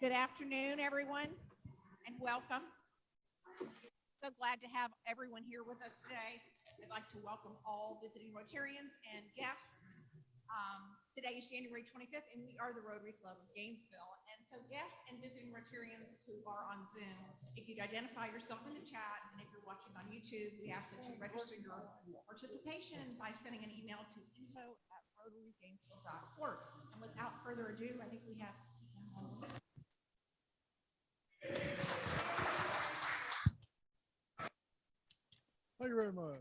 Good afternoon, everyone, and welcome. So glad to have everyone here with us today. I'd like to welcome all visiting Rotarians and guests. Today is January 25th, and we are the Rotary Club of Gainesville. And so guests and visiting Rotarians who are on Zoom, if you'd identify yourself in the chat, and if you're watching on YouTube, we ask that you register your participation by sending an email to info@rotarygainesville.org. And without further ado, I think we have Thank you very much.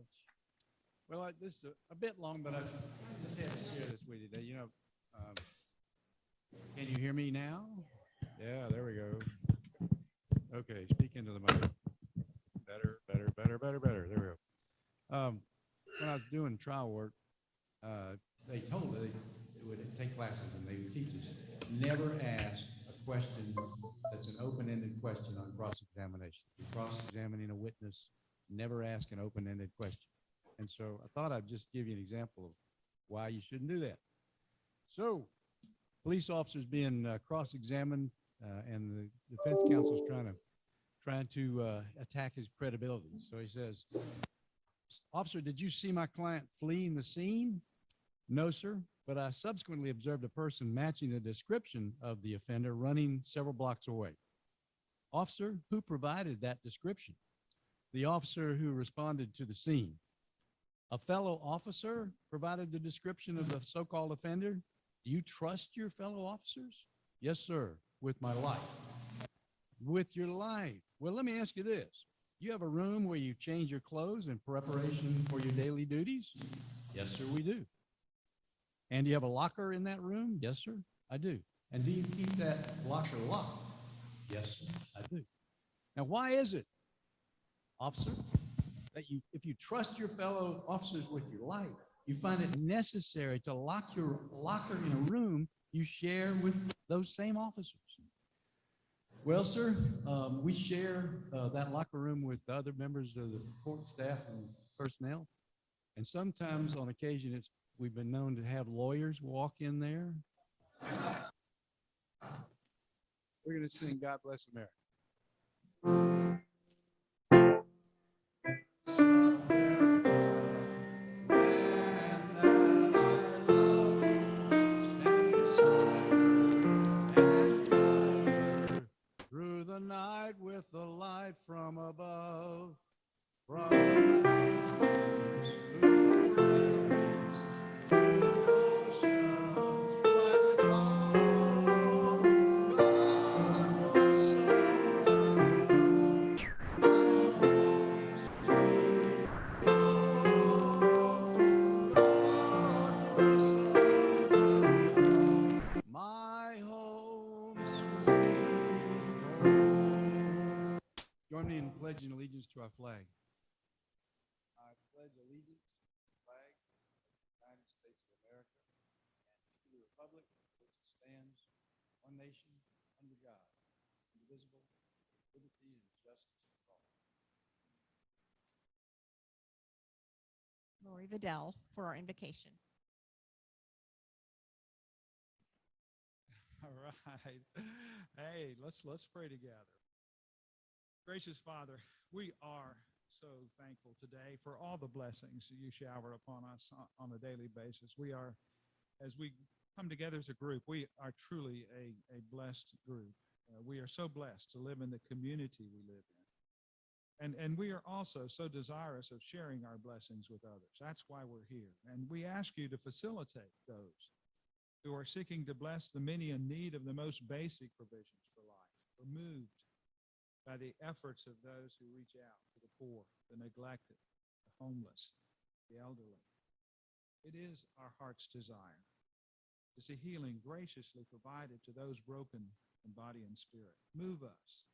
Well, this is a bit long, but I just had to share this with you today. You know, can you hear me now? Yeah, there we go. Okay, speak into the mic. Better. There we go. When I was doing trial work, they told us they would take classes and they would teach us never ask a question that's an open-ended question on cross-examination. You're cross-examining a witness, never ask an open-ended question. And so I thought I'd just give you an example of why you shouldn't do that. So, police officers being cross-examined, and the defense counsel's trying to attack his credibility. So he says, "Officer, did you see my client fleeing the scene?" "No, sir, but I subsequently observed a person matching the description of the offender running several blocks away." "Officer, who provided that description?" "The officer who responded to the scene." "A fellow officer provided the description of the so-called offender? Do you trust your fellow officers?" "Yes, sir, with my life." "With your life. Well, let me ask you this. You have a room where you change your clothes in preparation for your daily duties?" "Yes, sir, we do." "And do you have a locker in that room?" "Yes, sir, I do." "And do you keep that locker locked?" "Yes, sir, I do." "Now, why is it, officer, that if you trust your fellow officers with your life, you find it necessary to lock your locker in a room you share with those same officers?" "Well, sir, we share that locker room with other members of the court staff and personnel. And sometimes on occasion, we've been known to have lawyers walk in there." We're going to sing "God Bless America." Through the night with the light from above, from the mountains, through the rains, through the oceans, right with all, God was so my home sweet home. Join me in pledging allegiance to our flag. I pledge allegiance to the flag of the United States of America and to the republic for which it stands, one nation, under God, indivisible, with liberty and justice for all. Lori Vidal for our invocation. All right. Hey, let's pray together. Gracious Father, we are so thankful today for all the blessings you shower upon us on a daily basis. We are, as we come together as a group, we are truly a blessed group. We are so blessed to live in the community we live in. And we are also so desirous of sharing our blessings with others. That's why we're here. And we ask you to facilitate those who are seeking to bless the many in need of the most basic provisions for life, removed by the efforts of those who reach out to the poor, the neglected, the homeless, the elderly. It is our heart's desire to see healing graciously provided to those broken in body and spirit. Move us,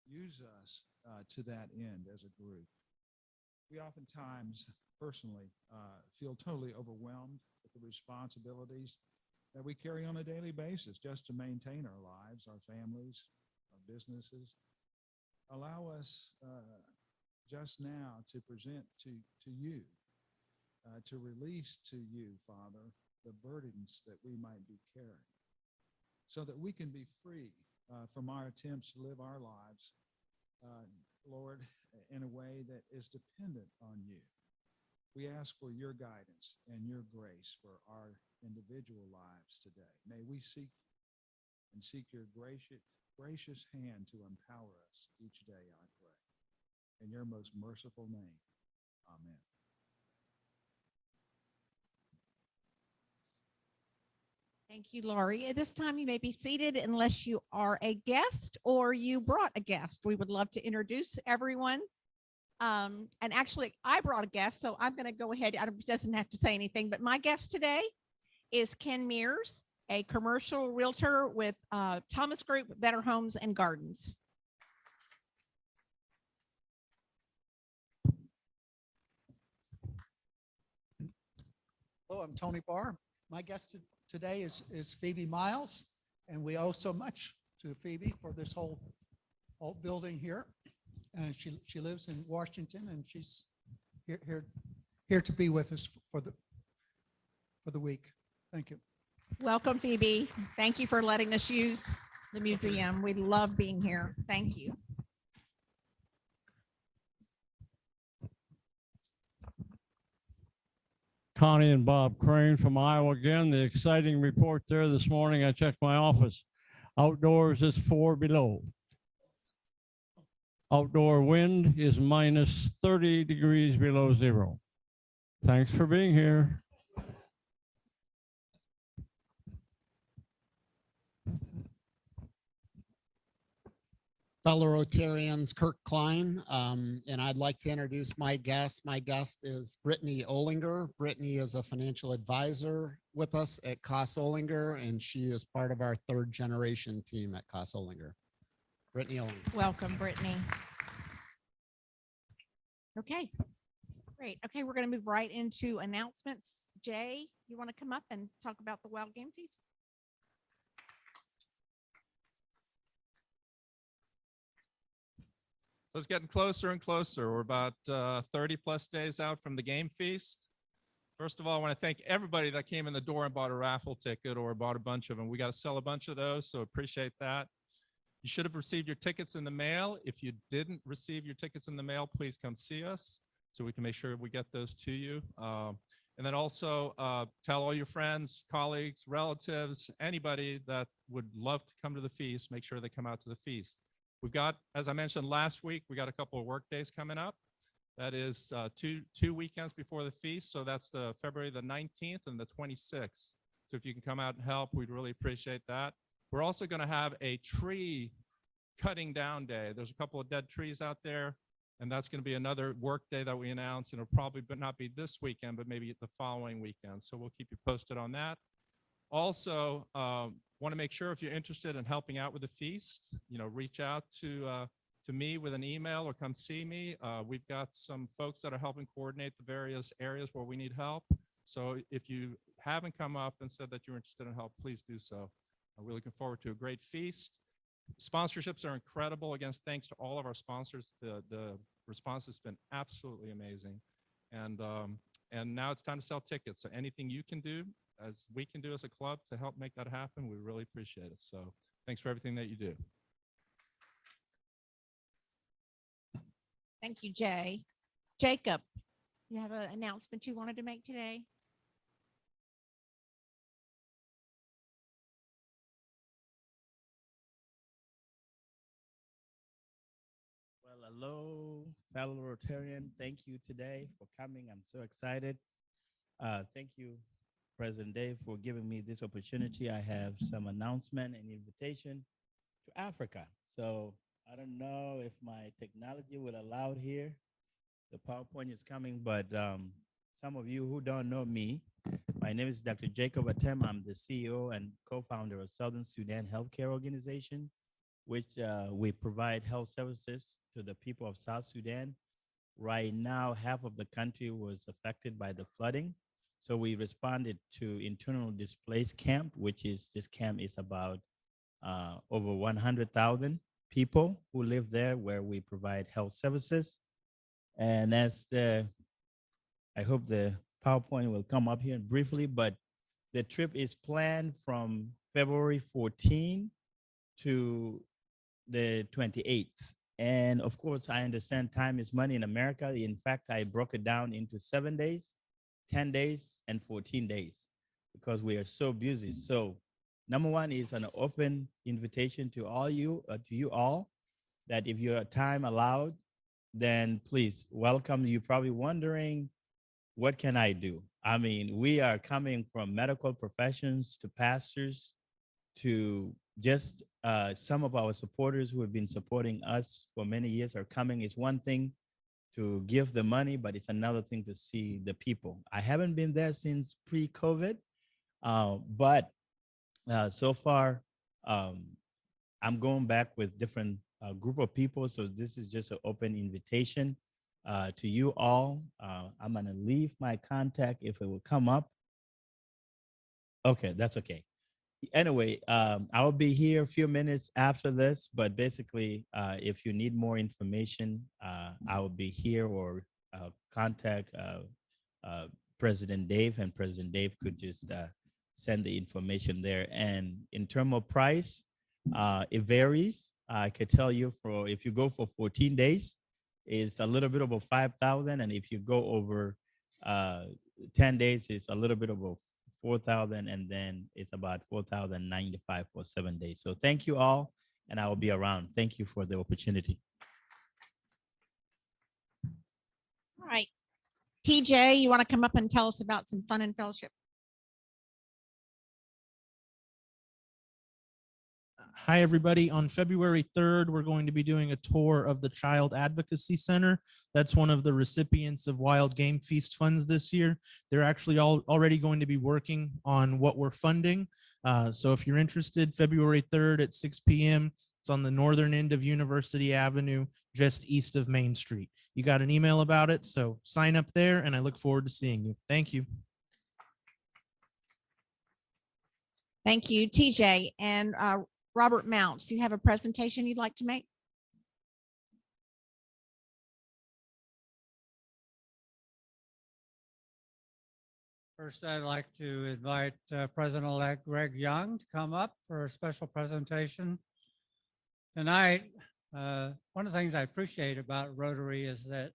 use us to that end as a group. We oftentimes personally feel totally overwhelmed with the responsibilities that we carry on a daily basis just to maintain our lives, our families, our businesses. Allow us just now to present to you, to release to you, Father, the burdens that we might be carrying, so that we can be free from our attempts to live our lives, Lord, in a way that is dependent on you. We ask for your guidance and your grace for our individual lives today. May we seek your gracious hand to empower us each day, I pray. In your most merciful name, amen. Thank you, Laurie. At this time, you may be seated unless you are a guest or you brought a guest. We would love to introduce everyone. And actually, I brought a guest, so I'm going to go ahead. It doesn't have to say anything, but my guest today is Ken Mears, a commercial realtor with Thomas Group, Better Homes and Gardens. Hello, I'm Tony Barr. My guest today is Phoebe Miles, and we owe so much to Phoebe for this whole building here. And she lives in Washington, and she's here to be with us for the week. Thank you. Welcome, Phoebe. Thank you for letting us use the museum. We love being here. Thank you. Connie and Bob Crane from Iowa again. The exciting report there this morning. I checked my office. Outdoors is 4 below. Outdoor wind is minus 30 degrees below zero. Thanks for being here. Fellow Rotarians, Kirk Klein, and I'd like to introduce my guest. My guest is Brittany Olinger. Brittany is a financial advisor with us at Koss Olinger, and she is part of our third generation team at Koss Olinger. Brittany Olinger. Welcome, Brittany. Okay, great. Okay, we're going to move right into announcements. Jay, you want to come up and talk about the Wild Game Feast? So it's getting closer and closer. We're about 30 plus days out from the game feast. First of all, I want to thank everybody that came in the door and bought a raffle ticket or bought a bunch of them. We got to sell a bunch of those, so appreciate that. You should have received your tickets in the mail. If you didn't receive your tickets in the mail, please come see us so we can make sure we get those to you. And then also tell all your friends, colleagues, relatives, anybody that would love to come to the feast, make sure they come out to the feast. We've got, as I mentioned last week, we got a couple of work days coming up. That is two weekends before the feast. So that's the February the 19th and the 26th. So if you can come out and help, we'd really appreciate that. We're also going to have a tree cutting down day. There's a couple of dead trees out there, and that's going to be another work day that we announce. And it'll probably not be this weekend, but maybe the following weekend. So we'll keep you posted on that. Also, want to make sure if you're interested in helping out with the feast, reach out to me with an email or come see me. We've got some folks that are helping coordinate the various areas where we need help. So if you haven't come up and said that you're interested in help, please do so. We're looking forward to a great feast. Sponsorships are incredible. Again, thanks to all of our sponsors. The response has been absolutely amazing. And now it's time to sell tickets. So anything you can do, as we can do as a club to help make that happen, we really appreciate it. So thanks for everything that you do. Thank you, Jay. Jacob, you have an announcement you wanted to make today? Well, hello, fellow Rotarian. Thank you today for coming. I'm so excited. Thank you, President Dave, for giving me this opportunity. I have some announcement and invitation to Africa. So I don't know if my technology will allow it here. The PowerPoint is coming, but some of you who don't know me, my name is Dr. Jacob Atem. I'm the CEO and co-founder of Southern Sudan Healthcare Organization, which we provide health services to the people of South Sudan. Right now, half of the country was affected by the flooding. So we responded to internal displaced camp, which is, this camp is about over 100,000 people who live there, where we provide health services. And that's I hope the PowerPoint will come up here briefly, but the trip is planned from February 14 to the 28th. And of course, I understand time is money in America. In fact, I broke it down into 7 days, 10 days, and 14 days because we are so busy. So number one is an open invitation to you all, that if your time allowed, then please welcome. You're probably wondering, what can I do? I mean, we are coming from medical professions to pastors to just some of our supporters who have been supporting us for many years are coming. It's one thing to give the money, but it's another thing to see the people. I haven't been there since pre-COVID, but so far I'm going back with different group of people. So this is just an open invitation to you all. I'm gonna leave my contact if it will come up. Okay, that's okay. Anyway, I will be here a few minutes after this, but basically, if you need more information, I will be here, or contact President Dave, and President Dave could just send the information there. And in terms of price, it varies. I could tell you, for if you go for 14 days, it's a little bit over 5,000, and if you go over 10 days, it's a little bit over 4,000, and then it's about 4,095 for 7 days. So thank you all, and I will be around. Thank you for the opportunity. All right. TJ, you want to come up and tell us about some fun and fellowship? Hi, everybody. On February 3rd, we're going to be doing a tour of the Child Advocacy Center. That's one of the recipients of Wild Game Feast funds this year. They're actually already going to be working on what we're funding. So if you're interested, February 3rd at 6 p.m., it's on the northern end of University Avenue, just east of Main Street. You got an email about it, so sign up there, and I look forward to seeing you. Thank you. Thank you, TJ. And Robert Mounts, you have a presentation you'd like to make? First, I'd like to invite President-elect Greg Young to come up for a special presentation. Tonight, one of the things I appreciate about Rotary is that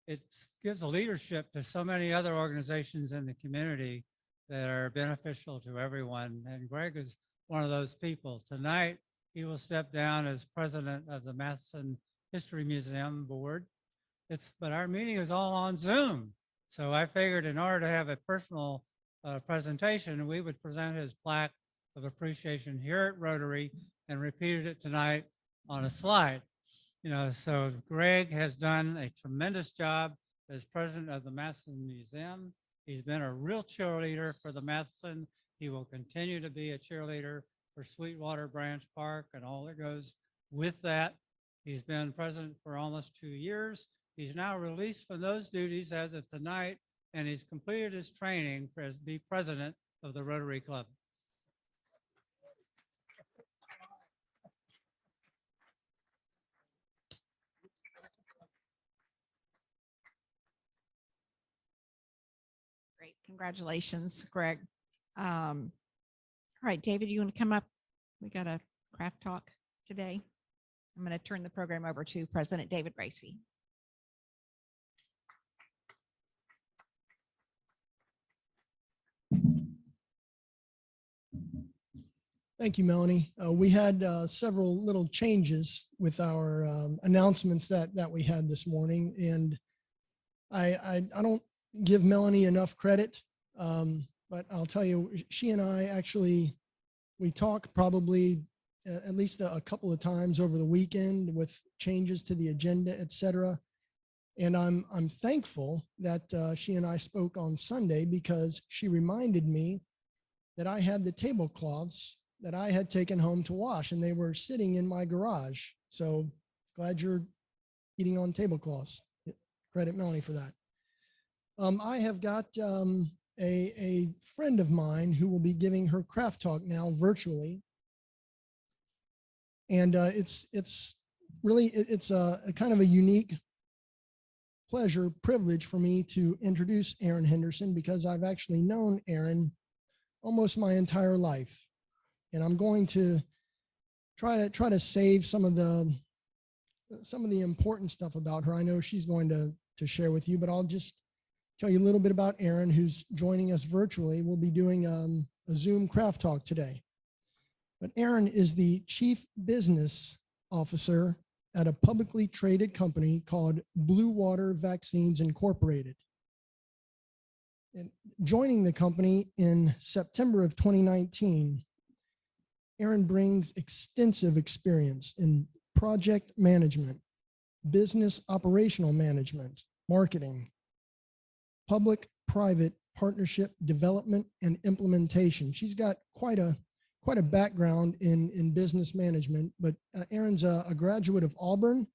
it gives a leadership to so many other organizations in the community that are beneficial to everyone. And Greg is one of those people. Tonight, he will step down as president of the Matheson History Museum Board. But our meeting is all on Zoom. So I figured in order to have a personal presentation, we would present his plaque of appreciation here at Rotary and repeated it tonight on a slide. You know, so Greg has done a tremendous job as president of the Matheson Museum. He's been a real cheerleader for the Matheson. He will continue to be a cheerleader for Sweetwater Branch Park and all that goes with that. He's been president for almost 2 years. He's now released from those duties as of tonight, and he's completed his training as the president of the Rotary Club. Great. Congratulations, Greg. All right, David, you want to come up? We got a craft talk today. I'm going to turn the program over to President David Gracie. Thank you, Melanie. We had several little changes with our announcements that we had this morning, and I don't give Melanie enough credit, but I'll tell you, she and I actually, we talked probably at least a couple of times over the weekend with changes to the agenda, et cetera. And I'm thankful that she and I spoke on Sunday, because she reminded me that I had the tablecloths that I had taken home to wash, and they were sitting in my garage. So glad you're eating on tablecloths. Credit Melanie for that. I have got a friend of mine who will be giving her craft talk now virtually. And it's really, it's a kind of a unique pleasure, privilege for me to introduce Aaron Henderson, because I've actually known Aaron almost my entire life. And I'm going to try to save some of the important stuff about her. I know she's going to share with you, but I'll just tell you a little bit about Erin, who's joining us virtually. We'll be doing a Zoom craft talk today. But Erin is the Chief Business Officer at a publicly traded company called Blue Water Vaccines Incorporated. And joining the company in September of 2019, Erin brings extensive experience in project management, business operational management, marketing, public-private partnership development and implementation. She's got quite a background in business management, but Erin's a graduate of Auburn.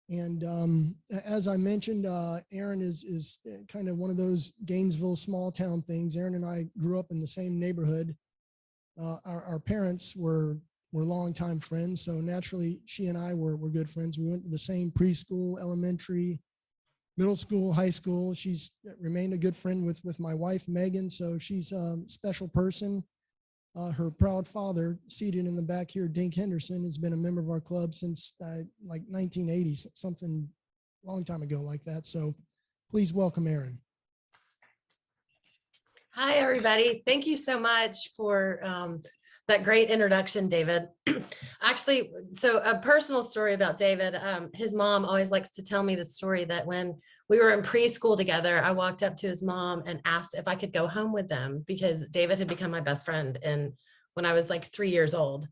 And as I mentioned, Erin is kind of one of those Gainesville small town things. Erin and I grew up in the same neighborhood. Our parents were longtime friends, so naturally she and I were good friends. We went to the same preschool, elementary, middle school, high school. She's remained a good friend with my wife, Megan, so she's a special person. Her proud father, seated in the back here, Dink Henderson, has been a member of our club since like 1980, something long time ago like that. So please welcome Erin. Hi, everybody. Thank you so much for that great introduction, David. Actually, so a personal story about David. His mom always likes to tell me the story that when we were in preschool together, I walked up to his mom and asked if I could go home with them because David had become my best friend when I was like 3 years old.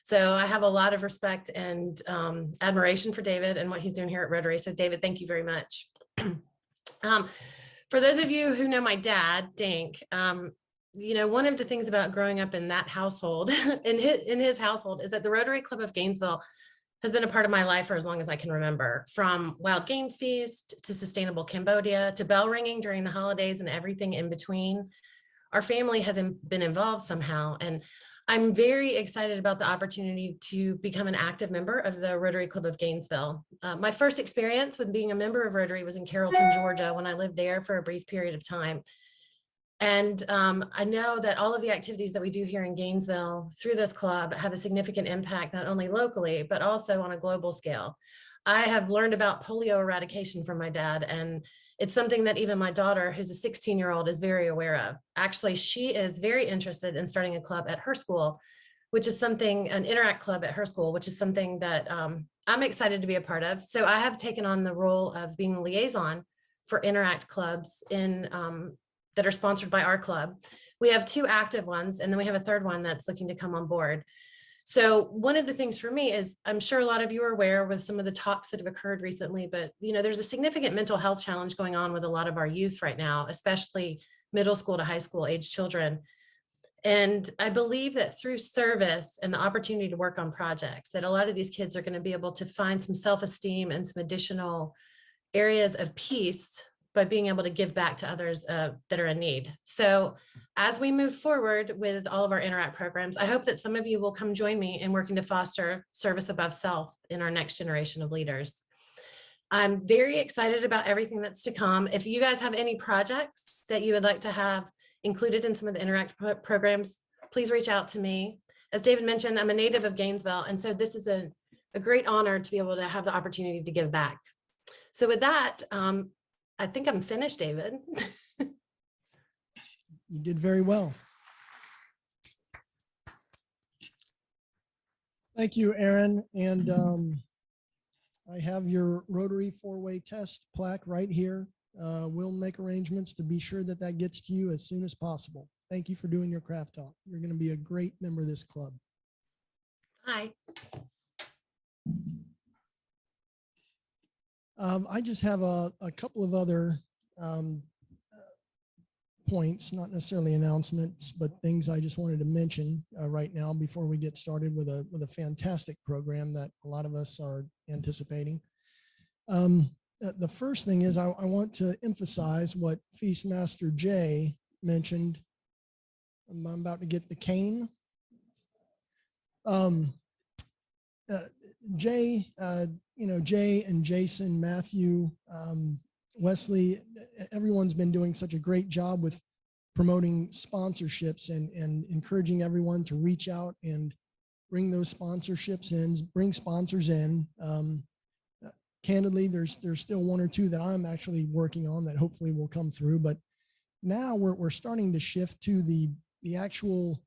So I have a lot of respect and admiration for David and what he's doing here at Rotary. So David, thank you very much. For those of you who know my dad, Dink, you know, one of the things about growing up in that household, in his household, is that the Rotary Club of Gainesville has been a part of my life for as long as I can remember, from Wild Game Feast to Sustainable Cambodia to bell ringing during the holidays and everything in between. Our family has been involved somehow, and I'm very excited about the opportunity to become an active member of the Rotary Club of Gainesville. My first experience with being a member of Rotary was in Carrollton, Georgia, when I lived there for a brief period of time. And I know that all of the activities that we do here in Gainesville through this club have a significant impact, not only locally, but also on a global scale. I have learned about polio eradication from my dad, and it's something that even my daughter, who's a 16-year-old, is very aware of. Actually, she is very interested in starting a club at her school, which is something, an Interact club at her school, which is something that I'm excited to be a part of. So I have taken on the role of being a liaison for Interact clubs that are sponsored by our club. We have 2 active ones, and then we have a 3rd one that's looking to come on board. So one of the things for me is, I'm sure a lot of you are aware with some of the talks that have occurred recently, but you know, there's a significant mental health challenge going on with a lot of our youth right now, especially middle school to high school age children. And I believe that through service and the opportunity to work on projects, that a lot of these kids are going to be able to find some self-esteem and some additional areas of peace by being able to give back to others that are in need. So as we move forward with all of our Interact programs, I hope that some of you will come join me in working to foster service above self in our next generation of leaders. I'm very excited about everything that's to come. If you guys have any projects that you would like to have included in some of the Interact programs, please reach out to me. As David mentioned, I'm a native of Gainesville, and so this is a great honor to be able to have the opportunity to give back. So with that, I think I'm finished, David. You did very well. Thank you, Erin. And I have your Rotary 4-way test plaque right here. We'll make arrangements to be sure that that gets to you as soon as possible. Thank you for doing your craft talk. You're going to be a great member of this club. Hi. I just have a couple of other points, not necessarily announcements, but things I just wanted to mention right now before we get started with a fantastic program that a lot of us are anticipating. The first thing is I want to emphasize what Feastmaster Jay mentioned. I'm about to get the cane. Jay, Jay and Jason, Matthew, Wesley, everyone's been doing such a great job with promoting sponsorships and encouraging everyone to reach out and bring those sponsorships in, bring sponsors in. Candidly, there's still one or two that I'm actually working on that hopefully will come through. But now we're starting to shift to the actual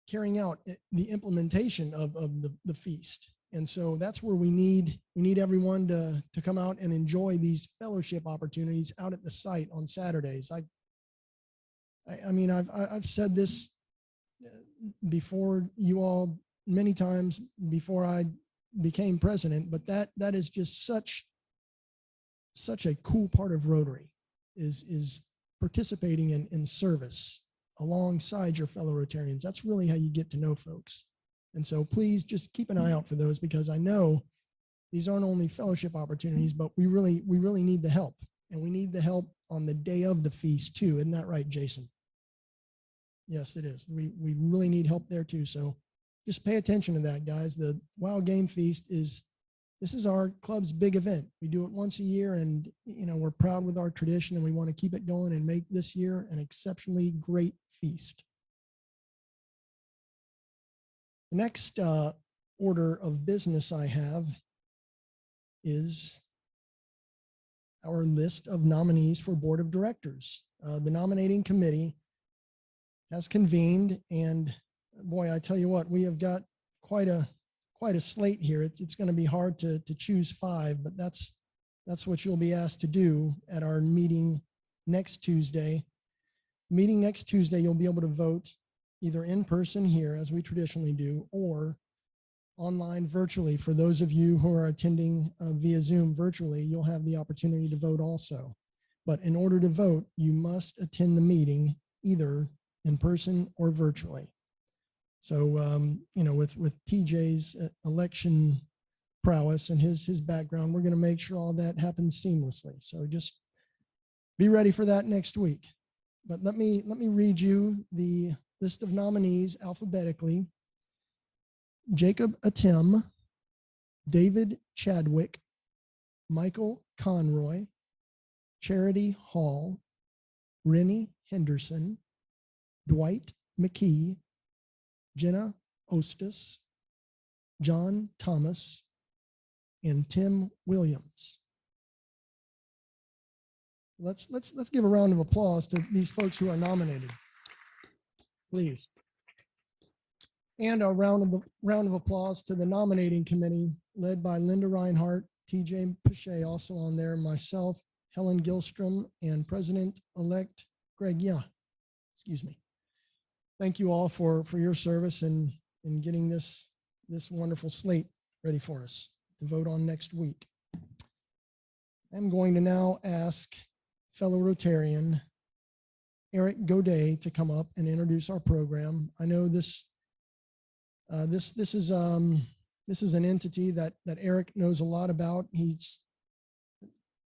carrying out the implementation of the feast. And so that's where we need everyone to come out and enjoy these fellowship opportunities out at the site on Saturdays. I mean, I've said this before you all many times before I became president, but that is just such a cool part of Rotary is participating in service alongside your fellow Rotarians. That's really how you get to know folks. And so please just keep an eye out for those, because I know these aren't only fellowship opportunities, but we really need the help, and we need the help on the day of the feast too. Isn't that right, Jason? Yes, it is. We really need help there too. So just pay attention to that, guys. The Wild Game Feast is our club's big event. We do it once a year, and we're proud with our tradition, and we want to keep it going and make this year an exceptionally great feast. The next order of business I have is our list of nominees for board of directors. The nominating committee has convened, and boy, I tell you what, we have got quite a slate here. It's going to be hard to choose 5, but that's what you'll be asked to do at our meeting next Tuesday. Meeting next Tuesday, you'll be able to vote either in person here, as we traditionally do, or online virtually. For those of you who are attending via Zoom virtually, you'll have the opportunity to vote also. But in order to vote, you must attend the meeting either in person or virtually. So, with TJ's election prowess and his background, we're going to make sure all that happens seamlessly. So just be ready for that next week. But let me read you the list of nominees alphabetically. Jacob Atem, David Chadwick, Michael Conroy, Charity Hall, Rennie Henderson, Dwight McKee, Jenna Ostis, John Thomas, and Tim Williams. Let's give a round of applause to these folks who are nominated, please. And a round of applause to the nominating committee led by Linda Reinhardt, TJ Pache also on there, myself, Helen Gilstrom, and President-elect Greg Young. Excuse me. Thank you all for your service in getting this wonderful slate ready for us to vote on next week. I'm going to now ask fellow Rotarian Eric Godet to come up and introduce our program. I know this is an entity that Eric knows a lot about. He's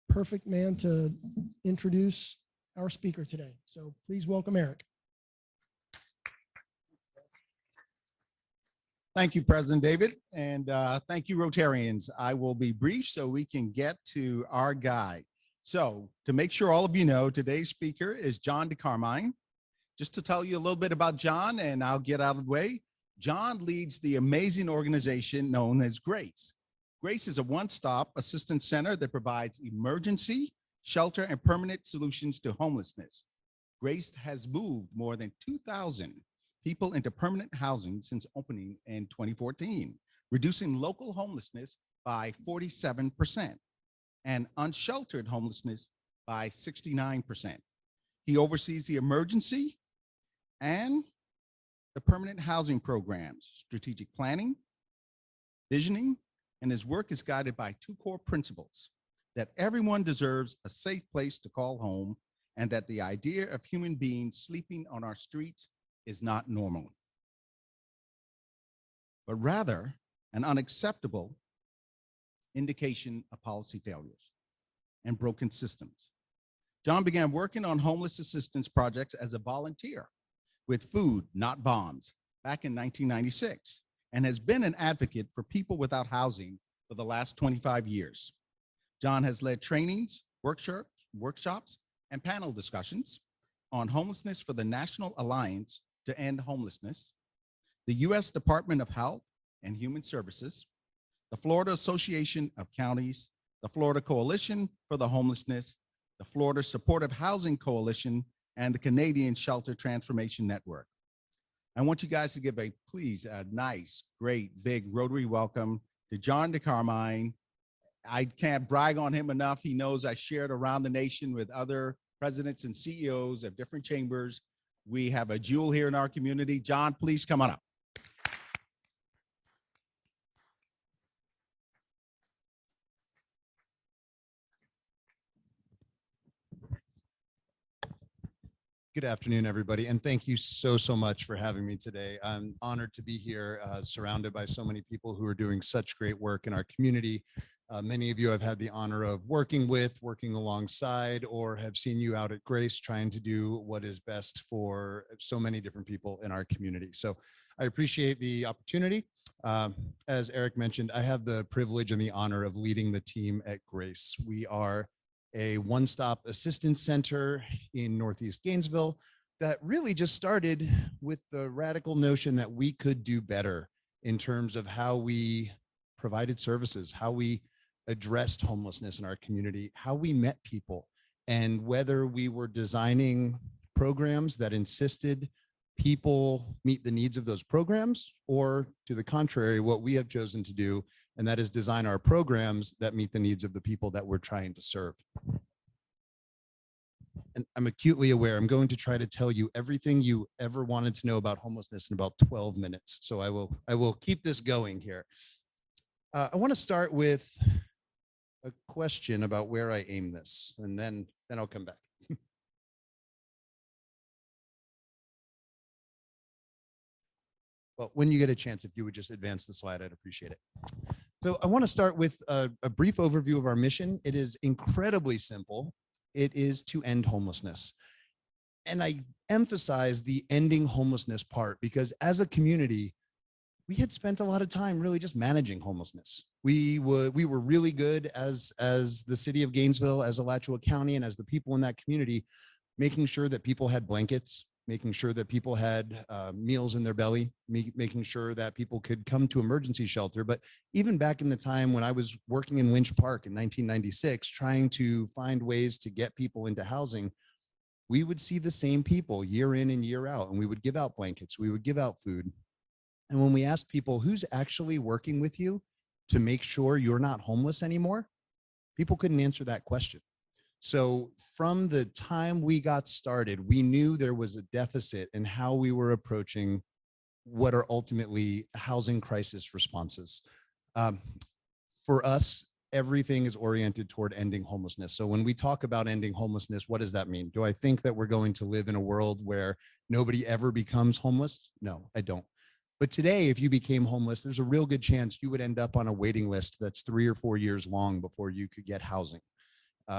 perfect man to introduce our speaker today. So please welcome Eric. Thank you, President David, and thank you, Rotarians. I will be brief so we can get to our guy. So to make sure all of you know, today's speaker is John DeCarmine. Just to tell you a little bit about John, and I'll get out of the way. John leads the amazing organization known as GRACE. GRACE is a one-stop assistance center that provides emergency, shelter, and permanent solutions to homelessness. GRACE has moved more than 2,000 people into permanent housing since opening in 2014, reducing local homelessness by 47% and unsheltered homelessness by 69%. He oversees the emergency and the permanent housing programs, strategic planning, visioning, and his work is guided by 2 core principles: that everyone deserves a safe place to call home, and that the idea of human beings sleeping on our streets is not normal, but rather an unacceptable indication of policy failures and broken systems. John began working on homeless assistance projects as a volunteer with Food, Not Bombs back in 1996, and has been an advocate for people without housing for the last 25 years. John has led trainings, workshops, and panel discussions on homelessness for the National Alliance to End Homelessness, the U.S. Department of Health and Human Services, the Florida Association of Counties, the Florida Coalition for the Homelessness, the Florida Supportive Housing Coalition, and the Canadian Shelter Transformation Network. I want you guys to give please a nice, great, big Rotary welcome to John DeCarmine. I can't brag on him enough. He knows I shared around the nation with other presidents and CEOs of different chambers. We have a jewel here in our community. John, please come on up. Good afternoon, everybody, and thank you so much for having me today. I'm honored to be here, surrounded by so many people who are doing such great work in our community. Many of you I've had the honor of working with, working alongside, or have seen you out at Grace trying to do what is best for so many different people in our community. So I appreciate the opportunity. As Eric mentioned, I have the privilege and the honor of leading the team at Grace. We are a one-stop assistance center in Northeast Gainesville that really just started with the radical notion that we could do better in terms of how we provided services, how we addressed homelessness in our community, how we met people, and whether we were designing programs that insisted people meet the needs of those programs, or to the contrary, what we have chosen to do, and that is design our programs that meet the needs of the people that we're trying to serve. And I'm acutely aware I'm going to try to tell you everything you ever wanted to know about homelessness in about 12 minutes. So I will keep this going here. I want to start with a question about where I aim this, and then I'll come back. Well, when you get a chance, if you would just advance the slide, I'd appreciate it. So I want to start with a brief overview of our mission. It is incredibly simple. It is to end homelessness. And I emphasize the ending homelessness part because as a community, we had spent a lot of time really just managing homelessness. We were really good as the city of Gainesville, as Alachua County, and as the people in that community, making sure that people had blankets, making sure that people had meals in their belly, making sure that people could come to emergency shelter. But even back in the time when I was working in Lynch Park in 1996, trying to find ways to get people into housing, we would see the same people year in and year out, and we would give out blankets, we would give out food. And when we asked people who's actually working with you to make sure you're not homeless anymore, people couldn't answer that question. So from the time we got started, we knew there was a deficit in how we were approaching what are ultimately housing crisis responses. For us, everything is oriented toward ending homelessness. So when we talk about ending homelessness, what does that mean? Do I think that we're going to live in a world where nobody ever becomes homeless? No, I don't. But today, if you became homeless, there's a real good chance you would end up on a waiting list that's 3 or 4 years long before you could get housing.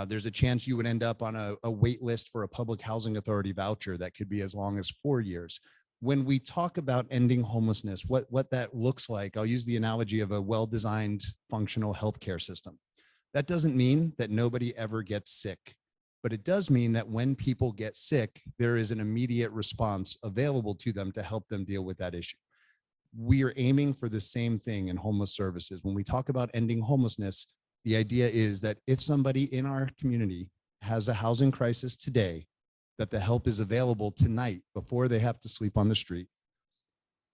There's a chance you would end up on a wait list for a public housing authority voucher that could be as long as 4 years. When we talk about ending homelessness, what that looks like, I'll use the analogy of a well-designed functional healthcare system. That doesn't mean that nobody ever gets sick, but it does mean that when people get sick, there is an immediate response available to them to help them deal with that issue. We are aiming for the same thing in homeless services. When we talk about ending homelessness, the idea is that if somebody in our community has a housing crisis today, that the help is available tonight before they have to sleep on the street.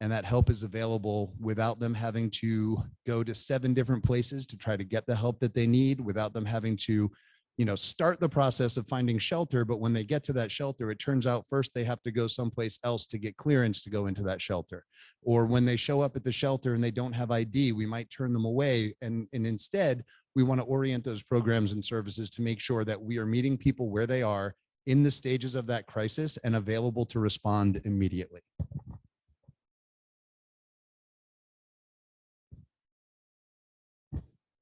And that help is available without them having to go to 7 different places to try to get the help that they need, without them having to, start the process of finding shelter. But when they get to that shelter, it turns out first they have to go someplace else to get clearance to go into that shelter. Or when they show up at the shelter and they don't have ID, we might turn them away. And instead, we want to orient those programs and services to make sure that we are meeting people where they are in the stages of that crisis and available to respond immediately.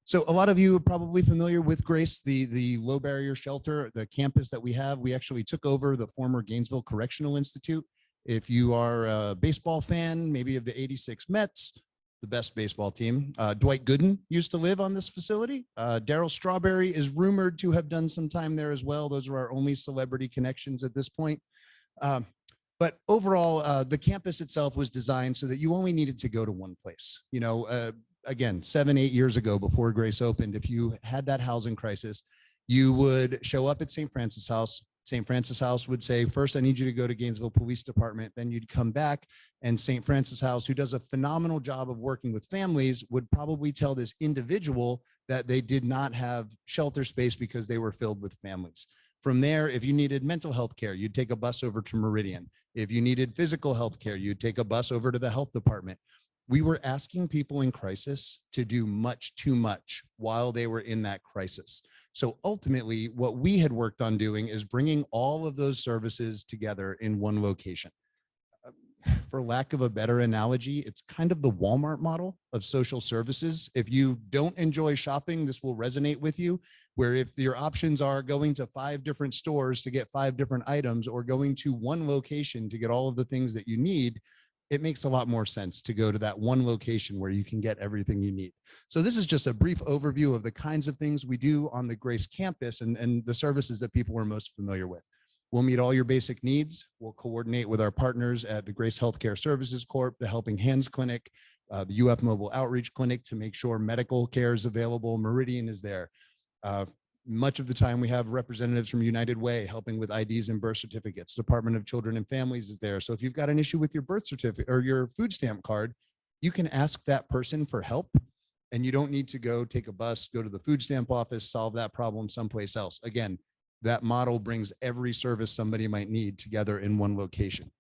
So a lot of you are probably familiar with Grace, the low barrier shelter, the campus that we have. We actually took over the former Gainesville Correctional Institute. If you are a baseball fan, maybe of the '86 Mets, the best baseball team, Dwight Gooden used to live on this facility. Darryl Strawberry is rumored to have done some time there as well. Those are our only celebrity connections at this point. But overall, the campus itself was designed so that you only needed to go to one place. Again, 7-8 years ago, before Grace opened, if you had that housing crisis, you would show up at St. Francis House. St. Francis House would say, first, I need you to go to Gainesville Police Department. Then you'd come back, and St. Francis House, who does a phenomenal job of working with families, would probably tell this individual that they did not have shelter space because they were filled with families. From there, if you needed mental health care, you'd take a bus over to Meridian. If you needed physical health care, you'd take a bus over to the health department. We were asking people in crisis to do much too much while they were in that crisis. So ultimately, what we had worked on doing is bringing all of those services together in one location. For lack of a better analogy, it's kind of the Walmart model of social services. If you don't enjoy shopping, this will resonate with you, where if your options are going to 5 different stores to get 5 different items or going to one location to get all of the things that you need, it makes a lot more sense to go to that one location where you can get everything you need. So this is just a brief overview of the kinds of things we do on the Grace campus and the services that people are most familiar with. We'll meet all your basic needs. We'll coordinate with our partners at the Grace Healthcare Services Corp, the Helping Hands Clinic, the UF Mobile Outreach Clinic to make sure medical care is available. Meridian is there. Much of the time we have representatives from United Way helping with IDs and birth certificates. Department of Children and Families is there. So if you've got an issue with your birth certificate or your food stamp card, you can ask that person for help, and you don't need to go take a bus, go to the food stamp office, solve that problem someplace else. Again, that model brings every service somebody might need together in one location.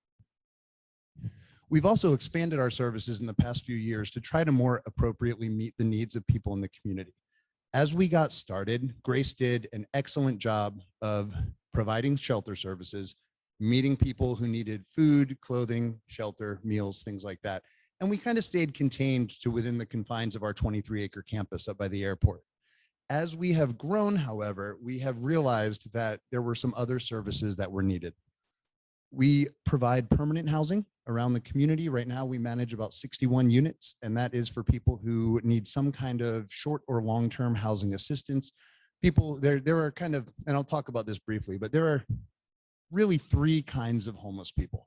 We've also expanded our services in the past few years to try to more appropriately meet the needs of people in the community. As we got started, Grace did an excellent job of providing shelter services, meeting people who needed food, clothing, shelter, meals, things like that. And we kind of stayed contained to within the confines of our 23-acre campus up by the airport. As we have grown, however, we have realized that there were some other services that were needed. We provide permanent housing around the community. Right now, we manage about 61 units, and that is for people who need some kind of short or long-term housing assistance. People, there are kind of, and I'll talk about this briefly, but there are really 3 kinds of homeless people.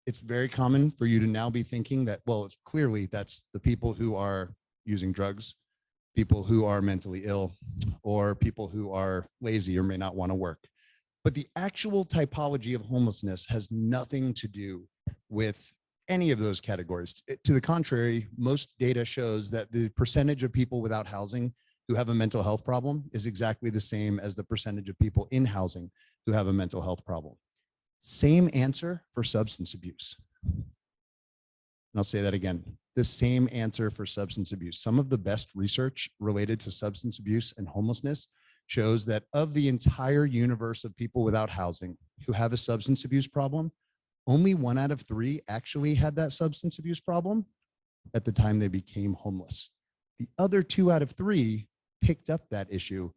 It's very common for you to now be thinking that, well, it's clearly that's the people who are using drugs, people who are mentally ill, or people who are lazy or may not want to work. But the actual typology of homelessness has nothing to do with any of those categories. To the contrary, most data shows that the percentage of people without housing who have a mental health problem is exactly the same as the percentage of people in housing who have a mental health problem. Same answer for substance abuse. And I'll say that again, the same answer for substance abuse. Some of the best research related to substance abuse and homelessness shows that of the entire universe of people without housing who have a substance abuse problem, only 1 out of 3 actually had that substance abuse problem at the time they became homeless. The other 2 out of 3 picked up that issue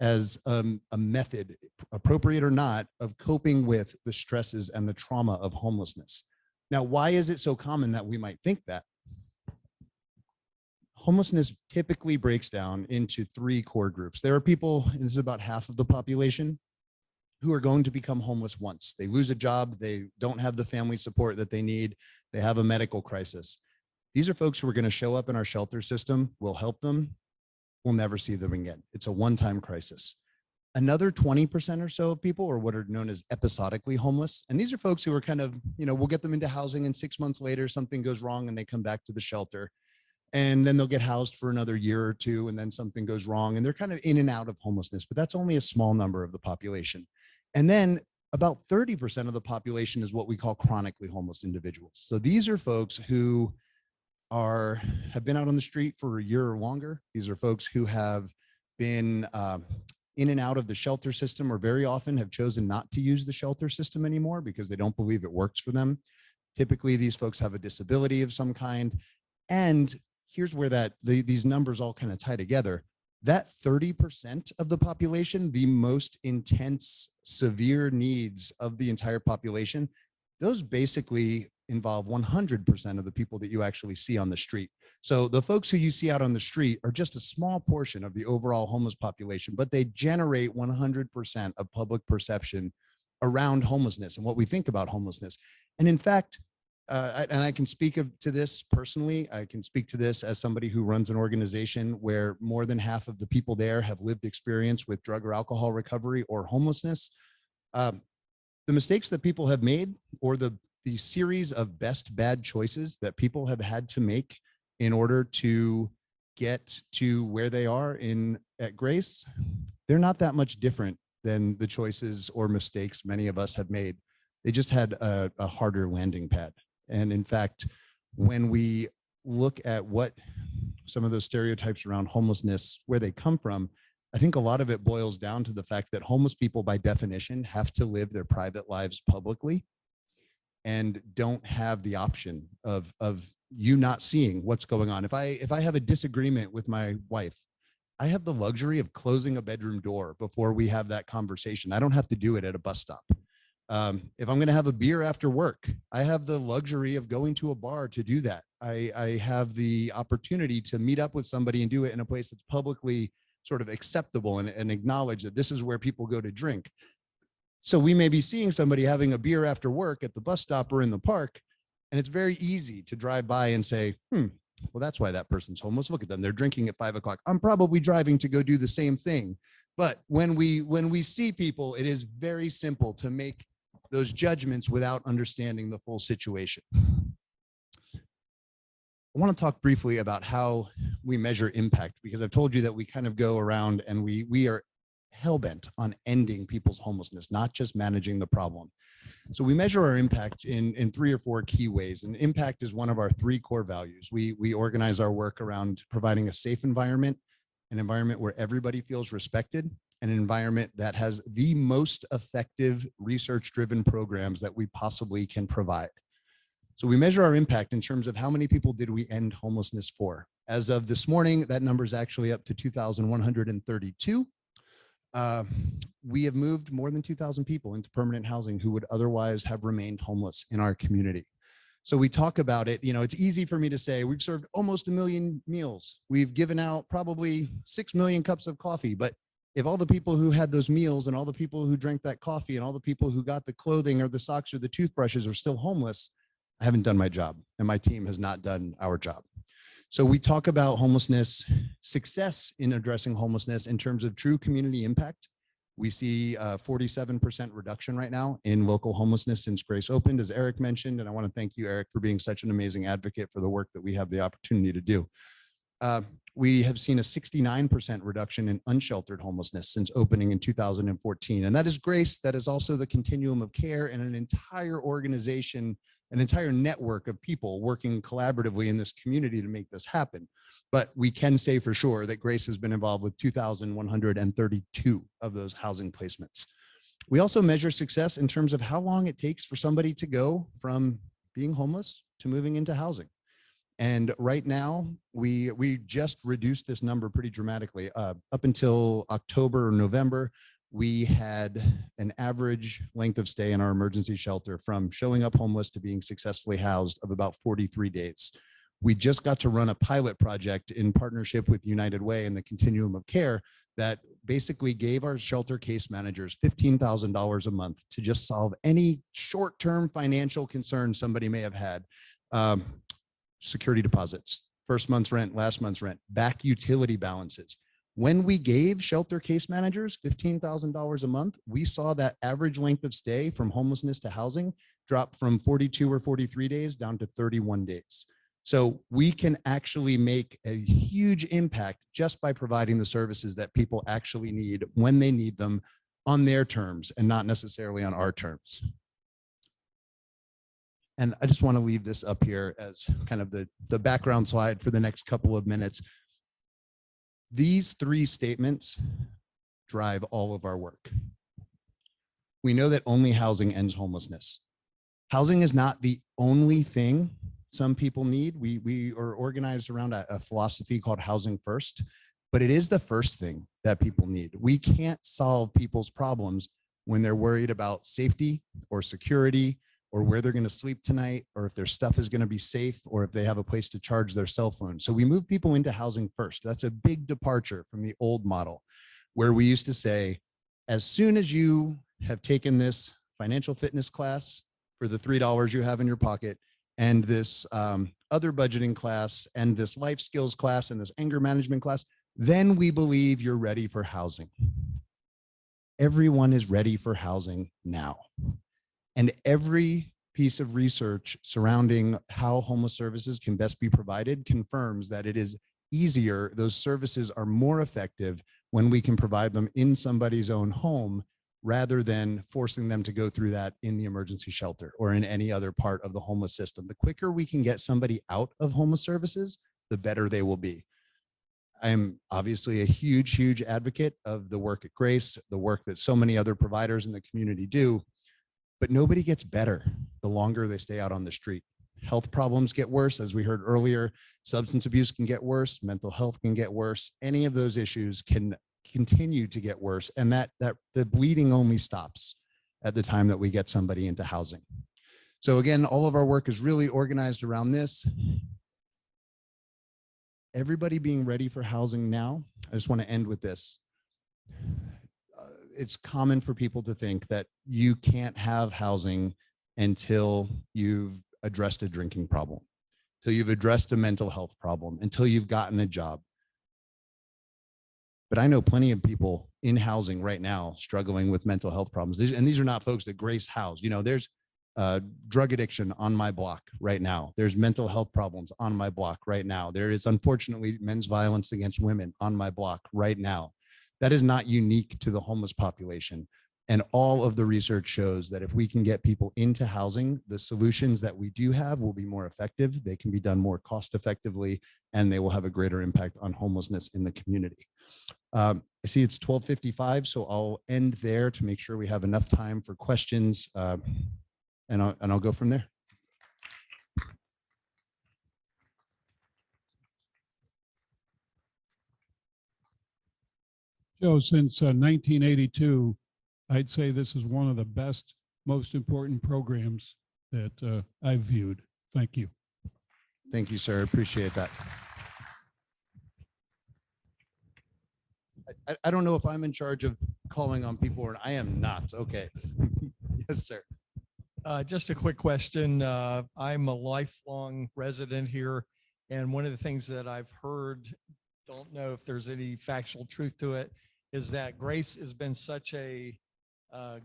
as a method, appropriate or not, of coping with the stresses and the trauma of homelessness. Now, why is it so common that we might think that? Homelessness typically breaks down into 3 core groups. There are people, and this is about half of the population, who are going to become homeless once. They lose a job, they don't have the family support that they need, they have a medical crisis. These are folks who are going to show up in our shelter system, we'll help them, we'll never see them again. It's a one-time crisis. Another 20% or so of people are what are known as episodically homeless. And these are folks who are kind of, we'll get them into housing and 6 months later, something goes wrong and they come back to the shelter. And then they'll get housed for another year or 2, and then something goes wrong, and they're kind of in and out of homelessness, but that's only a small number of the population. And then about 30% of the population is what we call chronically homeless individuals. So these are folks who have been out on the street for a year or longer. These are folks who have been in and out of the shelter system, or very often have chosen not to use the shelter system anymore because they don't believe it works for them. Typically, these folks have a disability of some kind. And here's where these numbers all kind of tie together. That 30% of the population, the most intense, severe needs of the entire population, those basically involve 100% of the people that you actually see on the street. So the folks who you see out on the street are just a small portion of the overall homeless population, but they generate 100% of public perception around homelessness and what we think about homelessness. And in fact, I can speak to this personally. I can speak to this as somebody who runs an organization where more than half of the people there have lived experience with drug or alcohol recovery or homelessness. The mistakes that people have made, or the series of best bad choices that people have had to make in order to get to where they are at Grace, they're not that much different than the choices or mistakes many of us have made. They just had a harder landing pad. And in fact, when we look at what some of those stereotypes around homelessness, where they come from, I think a lot of it boils down to the fact that homeless people by definition have to live their private lives publicly and don't have the option of you not seeing what's going on. If I have a disagreement with my wife, I have the luxury of closing a bedroom door before we have that conversation. I don't have to do it at a bus stop. If I'm going to have a beer after work, I have the luxury of going to a bar to do that. I have the opportunity to meet up with somebody and do it in a place that's publicly sort of acceptable and acknowledge that this is where people go to drink. So we may be seeing somebody having a beer after work at the bus stop or in the park, and it's very easy to drive by and say, well, that's why that person's homeless. Look at them. They're drinking at 5 o'clock. I'm probably driving to go do the same thing. But when we see people, it is very simple to make those judgments without understanding the full situation. I want to talk briefly about how we measure impact, because I've told you that we kind of go around and we are hell-bent on ending people's homelessness, not just managing the problem. So we measure our impact in 3 or 4 key ways, and impact is one of our 3 core values. We organize our work around providing a safe environment, an environment where everybody feels respected, and an environment that has the most effective research-driven programs that we possibly can provide. So we measure our impact in terms of how many people did we end homelessness for. As of this morning, that number is actually up to 2,132. We have moved more than 2,000 people into permanent housing who would otherwise have remained homeless in our community. So we talk about it, it's easy for me to say we've served almost 1 million meals. We've given out probably 6 million cups of coffee, but if all the people who had those meals and all the people who drank that coffee and all the people who got the clothing or the socks or the toothbrushes are still homeless, I haven't done my job, and my team has not done our job. So we talk about homelessness, success in addressing homelessness in terms of true community impact. We see a 47% reduction right now in local homelessness since Grace opened, as Eric mentioned. And I want to thank you, Eric, for being such an amazing advocate for the work that we have the opportunity to do. We have seen a 69% reduction in unsheltered homelessness since opening in 2014. And that is Grace. That is also the continuum of care and an entire organization, an entire network of people working collaboratively in this community to make this happen. But we can say for sure that Grace has been involved with 2,132 of those housing placements. We also measure success in terms of how long it takes for somebody to go from being homeless to moving into housing. And right now, we just reduced this number pretty dramatically. Up until October or November, we had an average length of stay in our emergency shelter from showing up homeless to being successfully housed of about 43 days. We just got to run a pilot project in partnership with United Way and the Continuum of Care that basically gave our shelter case managers $15,000 a month to just solve any short-term financial concerns somebody may have had. Security deposits, first month's rent, last month's rent, back utility balances. When we gave shelter case managers $15,000 a month, we saw that average length of stay from homelessness to housing drop from 42 or 43 days down to 31 days. So we can actually make a huge impact just by providing the services that people actually need when they need them on their terms and not necessarily on our terms. And I just want to leave this up here as kind of the background slide for the next couple of minutes. These 3 statements drive all of our work. We know that only housing ends homelessness. Housing is not the only thing some people need. We are organized around a philosophy called housing first, but it is the first thing that people need. We can't solve people's problems when they're worried about safety or security or where they're going to sleep tonight, or if their stuff is going to be safe, or if they have a place to charge their cell phone. So we move people into housing first. That's a big departure from the old model, where we used to say, as soon as you have taken this financial fitness class for the $3 you have in your pocket, and this other budgeting class, and this life skills class, and this anger management class, then we believe you're ready for housing. Everyone is ready for housing now. And every piece of research surrounding how homeless services can best be provided confirms that it is easier. Those services are more effective when we can provide them in somebody's own home rather than forcing them to go through that in the emergency shelter or in any other part of the homeless system. The quicker we can get somebody out of homeless services, the better they will be. I am obviously a huge, huge advocate of the work at Grace, the work that so many other providers in the community do, but nobody gets better the longer they stay out on the street. Health problems get worse, as we heard earlier. Substance abuse can get worse. Mental health can get worse. Any of those issues can continue to get worse, and that the bleeding only stops at the time that we get somebody into housing. So again, all of our work is really organized around this. Everybody being ready for housing now. I just want to end with this. It's common for people to think that you can't have housing until you've addressed a drinking problem, until you've addressed a mental health problem, until you've gotten a job. But I know plenty of people in housing right now struggling with mental health problems. And these are not folks that Grace house. You know, there's drug addiction on my block right now. There's mental health problems on my block right now. There is unfortunately men's violence against women on my block right now. That is not unique to the homeless population. And all of the research shows that if we can get people into housing, the solutions that we do have will be more effective. They can be done more cost effectively, and they will have a greater impact on homelessness in the community. I see it's 12:55, so I'll end there to make sure we have enough time for questions. And I'll go from there. Joe, since 1982, I'd say this is one of the best, most important programs that I've viewed. Thank you. Thank you, sir. Appreciate that. I don't know if I'm in charge of calling on people or I am not. Okay. Yes, sir. Just a quick question. I'm a lifelong resident here, and one of the things that I've heard, don't know if there's any factual truth to it, is that Grace has been such a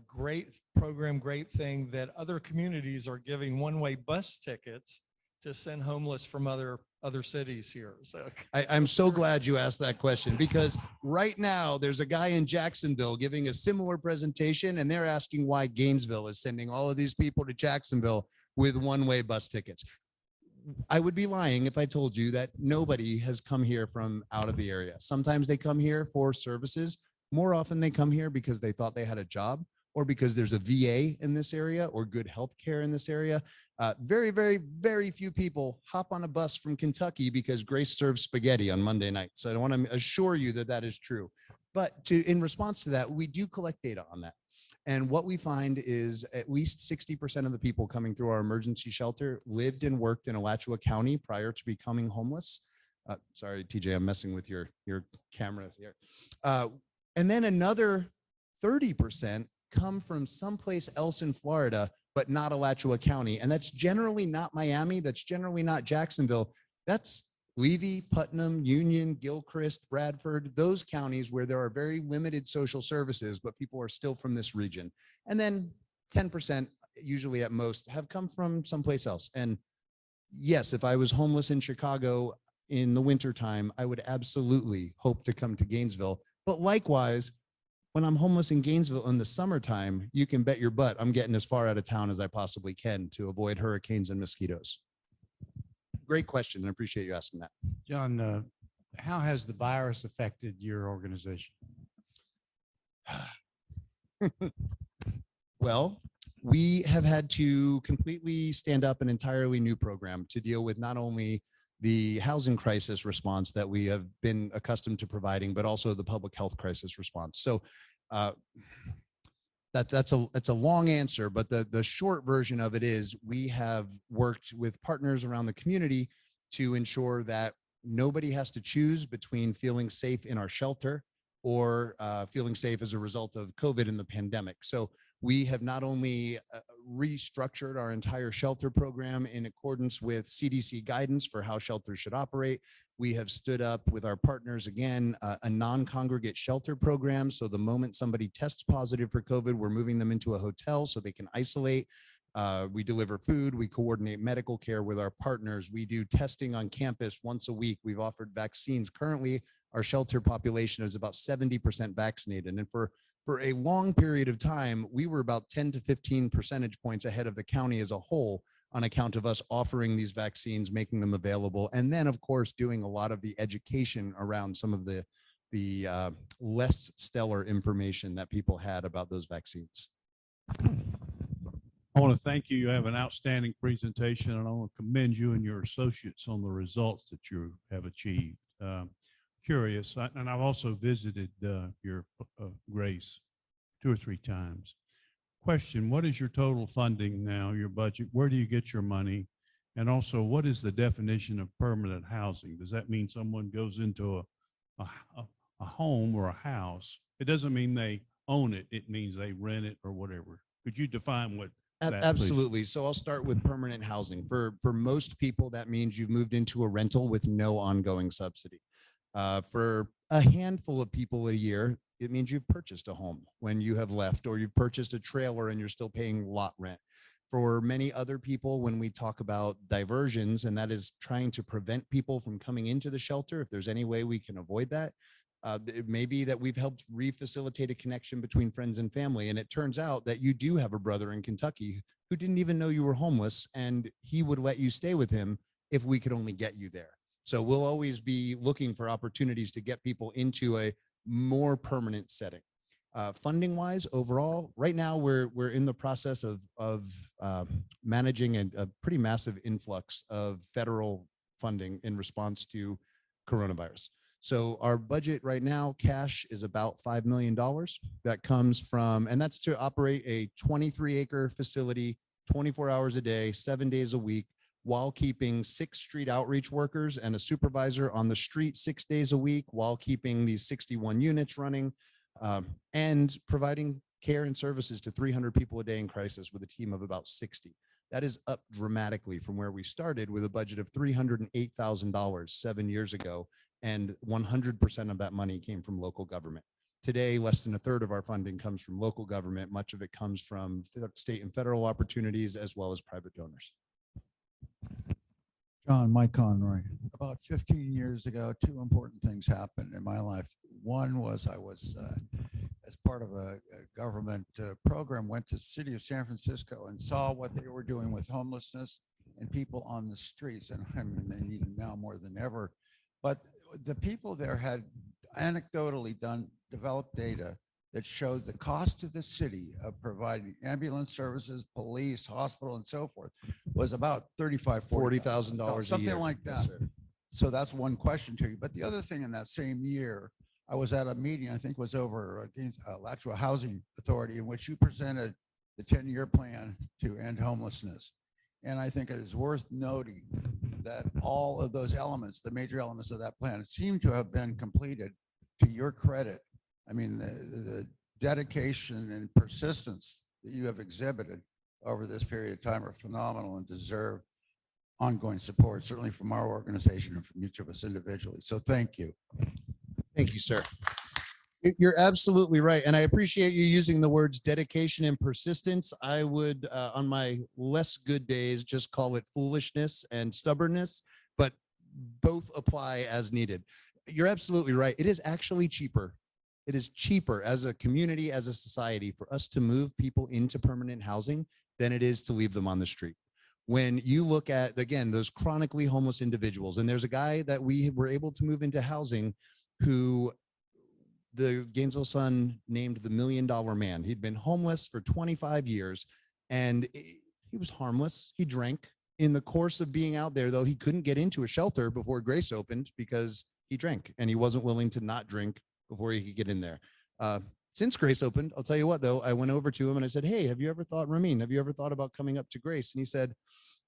great program, great thing that other communities are giving one-way bus tickets to send homeless from other cities here. So I'm so glad you asked that question, because right now there's a guy in Jacksonville giving a similar presentation, and they're asking why Gainesville is sending all of these people to Jacksonville with one-way bus tickets. I would be lying if I told you that nobody has come here from out of the area. Sometimes they come here for services. More often they come here because they thought they had a job, or because there's a VA in this area or good health care in this area. Very, very, very few people hop on a bus from Kentucky because Grace serves spaghetti on Monday night. So I want to assure you that that is true. But in response to that, we do collect data on that. And what we find is at least 60% of the people coming through our emergency shelter lived and worked in Alachua County prior to becoming homeless. Sorry, TJ, I'm messing with your camera here. And then another 30% come from someplace else in Florida, but not Alachua County. And that's generally not Miami. That's generally not Jacksonville. That's Levy, Putnam, Union, Gilchrist, Bradford, those counties where there are very limited social services, but people are still from this region. And then 10%, usually at most, have come from someplace else. And yes, if I was homeless in Chicago in the wintertime, I would absolutely hope to come to Gainesville. But likewise, when I'm homeless in Gainesville in the summertime, you can bet your butt I'm getting as far out of town as I possibly can to avoid hurricanes and mosquitoes. Great question, and I appreciate you asking that. John, how has the virus affected your organization? Well, we have had to completely stand up an entirely new program to deal with not only the housing crisis response that we have been accustomed to providing, but also the public health crisis response. So that's a long answer, but the short version of it is we have worked with partners around the community to ensure that nobody has to choose between feeling safe in our shelter or feeling safe as a result of COVID and the pandemic. So We have not only restructured our entire shelter program in accordance with CDC guidance for how shelters should operate. We have stood up with our partners again, a non-congregate shelter program. So the moment somebody tests positive for COVID, we're moving them into a hotel so they can isolate. We deliver food, we coordinate medical care with our partners. We do testing on campus once a week. We've offered vaccines. Currently, our shelter population is about 70% vaccinated. And for a long period of time, we were about 10 to 15 percentage points ahead of the county as a whole on account of us offering these vaccines, making them available. And then of course, doing a lot of the education around some of the less stellar information that people had about those vaccines. I want to thank you. You have an outstanding presentation, and I want to commend you and your associates on the results that you have achieved. Curious, and I've also visited your Grace 2 or 3 times. Question, what is your total funding now, your budget? Where do you get your money? And also, what is the definition of permanent housing? Does that mean someone goes into a home or a house? It doesn't mean they own it. It means they rent it or whatever. Could you define what that, absolutely. So I'll start with permanent housing. For most people, that means you've moved into a rental with no ongoing subsidy. For a handful of people a year, it means you've purchased a home when you have left, or you've purchased a trailer and you're still paying lot rent. For many other people, when we talk about diversions, and that is trying to prevent people from coming into the shelter, if there's any way we can avoid that, it may be that we've helped refacilitate a connection between friends and family. And it turns out that you do have a brother in Kentucky who didn't even know you were homeless, and he would let you stay with him if we could only get you there. So we'll always be looking for opportunities to get people into a more permanent setting. Funding wise, overall, right now we're in the process of managing a pretty massive influx of federal funding in response to coronavirus. So our budget right now, cash, is about $5 million. That comes from, and that's to operate a 23-acre facility, 24 hours a day, 7 days a week, while keeping 6 street outreach workers and a supervisor on the street 6 days a week, while keeping these 61 units running, and providing care and services to 300 people a day in crisis with a team of about 60. That is up dramatically from where we started with a budget of $308,000 7 years ago, and 100% of that money came from local government. Today, less than a third of our funding comes from local government. Much of it comes from state and federal opportunities, as well as private donors. John, Mike Conroy. About 15 years ago, 2 important things happened in my life. One was I was, as part of a government program, went to the city of San Francisco and saw what they were doing with homelessness and people on the streets. And I mean, they need it now more than ever. But the people there had anecdotally developed data that showed the cost to the city of providing ambulance services, police, hospital, and so forth was about $40,000 a year. Something like that. Yes, so that's one question to you. But the other thing, in that same year, I was at a meeting, I think was over against Alachua Housing Authority, in which you presented the 10-year plan to end homelessness. And I think it is worth noting that all of those elements, the major elements of that plan, seem to have been completed. To your credit, I mean, the dedication and persistence that you have exhibited over this period of time are phenomenal and deserve ongoing support, certainly from our organization and from each of us individually. So thank you. Thank you, sir. You're absolutely right. And I appreciate you using the words dedication and persistence. I would, on my less good days, just call it foolishness and stubbornness, but both apply as needed. You're absolutely right. It is actually cheaper. It is cheaper as a community, as a society, for us to move people into permanent housing than it is to leave them on the street. When you look at, again, those chronically homeless individuals, and there's a guy that we were able to move into housing who the Gainesville Sun named the $1 Million Man. He'd been homeless for 25 years and he was harmless. He drank. In the course of being out there, though, he couldn't get into a shelter before Grace opened because he drank and he wasn't willing to not drink before he could get in there. Since Grace opened, I'll tell you what, though, I went over to him and I said, hey, have you ever thought, Ramin, have you ever thought about coming up to Grace? And he said,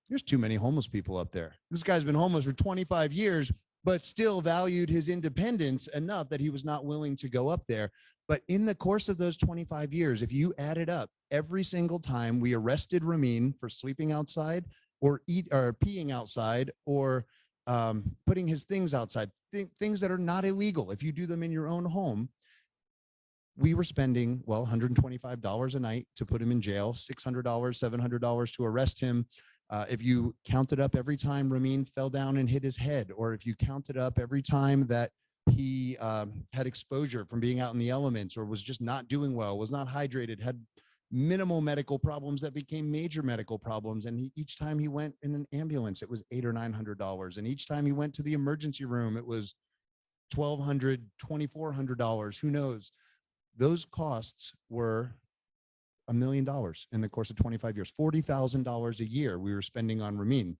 there's too many homeless people up there. This guy's been homeless for 25 years. but still valued his independence enough that he was not willing to go up there. But in the course of those 25 years, if you add it up, every single time we arrested Ramin for sleeping outside or peeing outside or putting his things outside, things that are not illegal if you do them in your own home, we were spending, well, $125 a night to put him in jail, $600, $700 to arrest him. If you counted up every time Ramin fell down and hit his head, or if you counted up every time that he had exposure from being out in the elements, or was just not doing well, was not hydrated, had minimal medical problems that became major medical problems. And each time he went in an ambulance, it was $800 or $900. And each time he went to the emergency room, it was $1,200, $2,400, who knows? Those costs were $1 million in the course of 25 years, $40,000 a year we were spending on Ramin.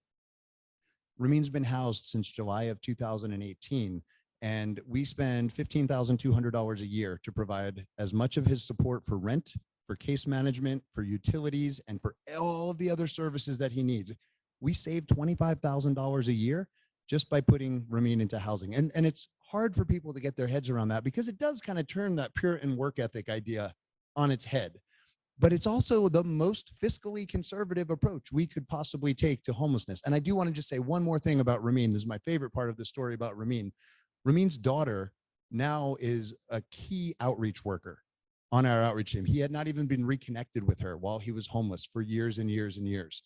Ramin's been housed since July of 2018, and we spend $15,200 a year to provide as much of his support for rent, for case management, for utilities, and for all of the other services that he needs. We saved $25,000 a year just by putting Ramin into housing. And it's hard for people to get their heads around that, because it does kind of turn that Puritan work ethic idea on its head. But it's also the most fiscally conservative approach we could possibly take to homelessness. And I do want to just say one more thing about Ramin. This is my favorite part of the story about Ramin. Ramin's daughter now is a key outreach worker on our outreach team. He had not even been reconnected with her while he was homeless for years and years and years.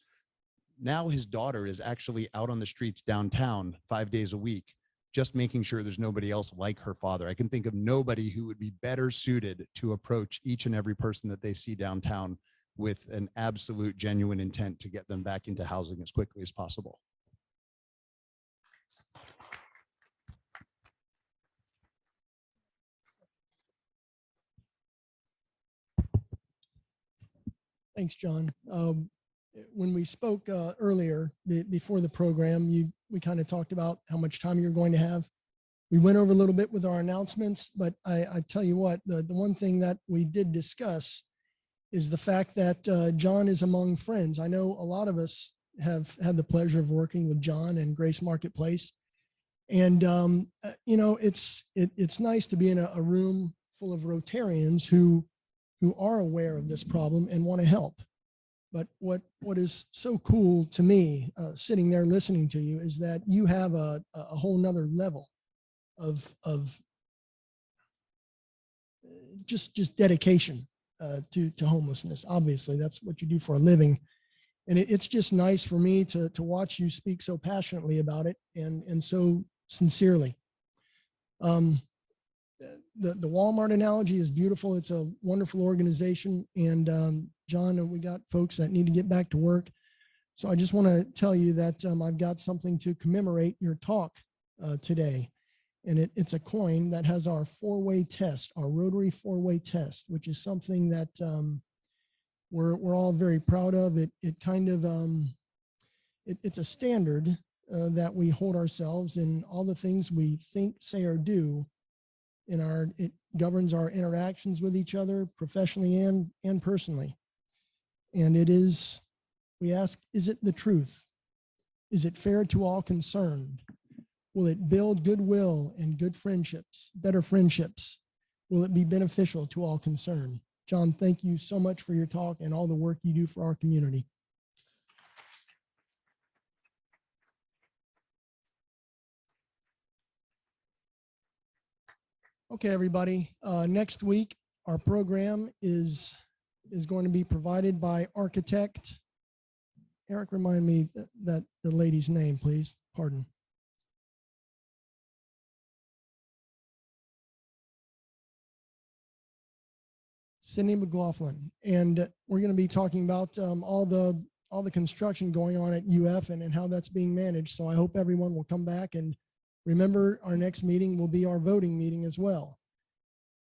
Now his daughter is actually out on the streets downtown 5 days a week, just making sure there's nobody else like her father. I can think of nobody who would be better suited to approach each and every person that they see downtown with an absolute genuine intent to get them back into housing as quickly as possible. Thanks, John. When we spoke earlier before the program, we kind of talked about how much time you're going to have. We went over a little bit with our announcements, but I tell you what, the one thing that we did discuss is the fact that John is among friends. I know a lot of us have had the pleasure of working with John and Grace Marketplace. And, you know, it's nice to be in a room full of Rotarians who are aware of this problem and want to help. But what is so cool to me, sitting there listening to you, is that you have a whole nother level of just dedication to homelessness. Obviously, that's what you do for a living. And it's just nice for me to watch you speak so passionately about it and so sincerely. The Walmart analogy is beautiful. It's a wonderful organization. And John, we got folks that need to get back to work. So I just want to tell you that I've got something to commemorate your talk today. And it's a coin that has our four-way test, our Rotary four-way test, which is something that we're all very proud of. It kind of, it's a standard that we hold ourselves in all the things we think, say, or do. It governs our interactions with each other professionally and personally. And it is, we ask, is it the truth? Is it fair to all concerned? Will it build goodwill and good friendships, better friendships? Will it be beneficial to all concerned? John, thank you so much for your talk and all the work you do for our community. Okay, everybody. Next week, our program is going to be provided by architect. Eric, remind me that the lady's name, please. Pardon. Sydney McLaughlin. And we're going to be talking about all the construction going on at UF and how that's being managed. So I hope everyone will come back, and remember, our next meeting will be our voting meeting as well.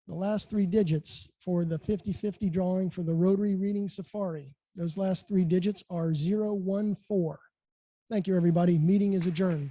The last three digits for the 50-50 drawing for the Rotary Reading Safari, those last three digits are 014. Thank you, everybody. Meeting is adjourned.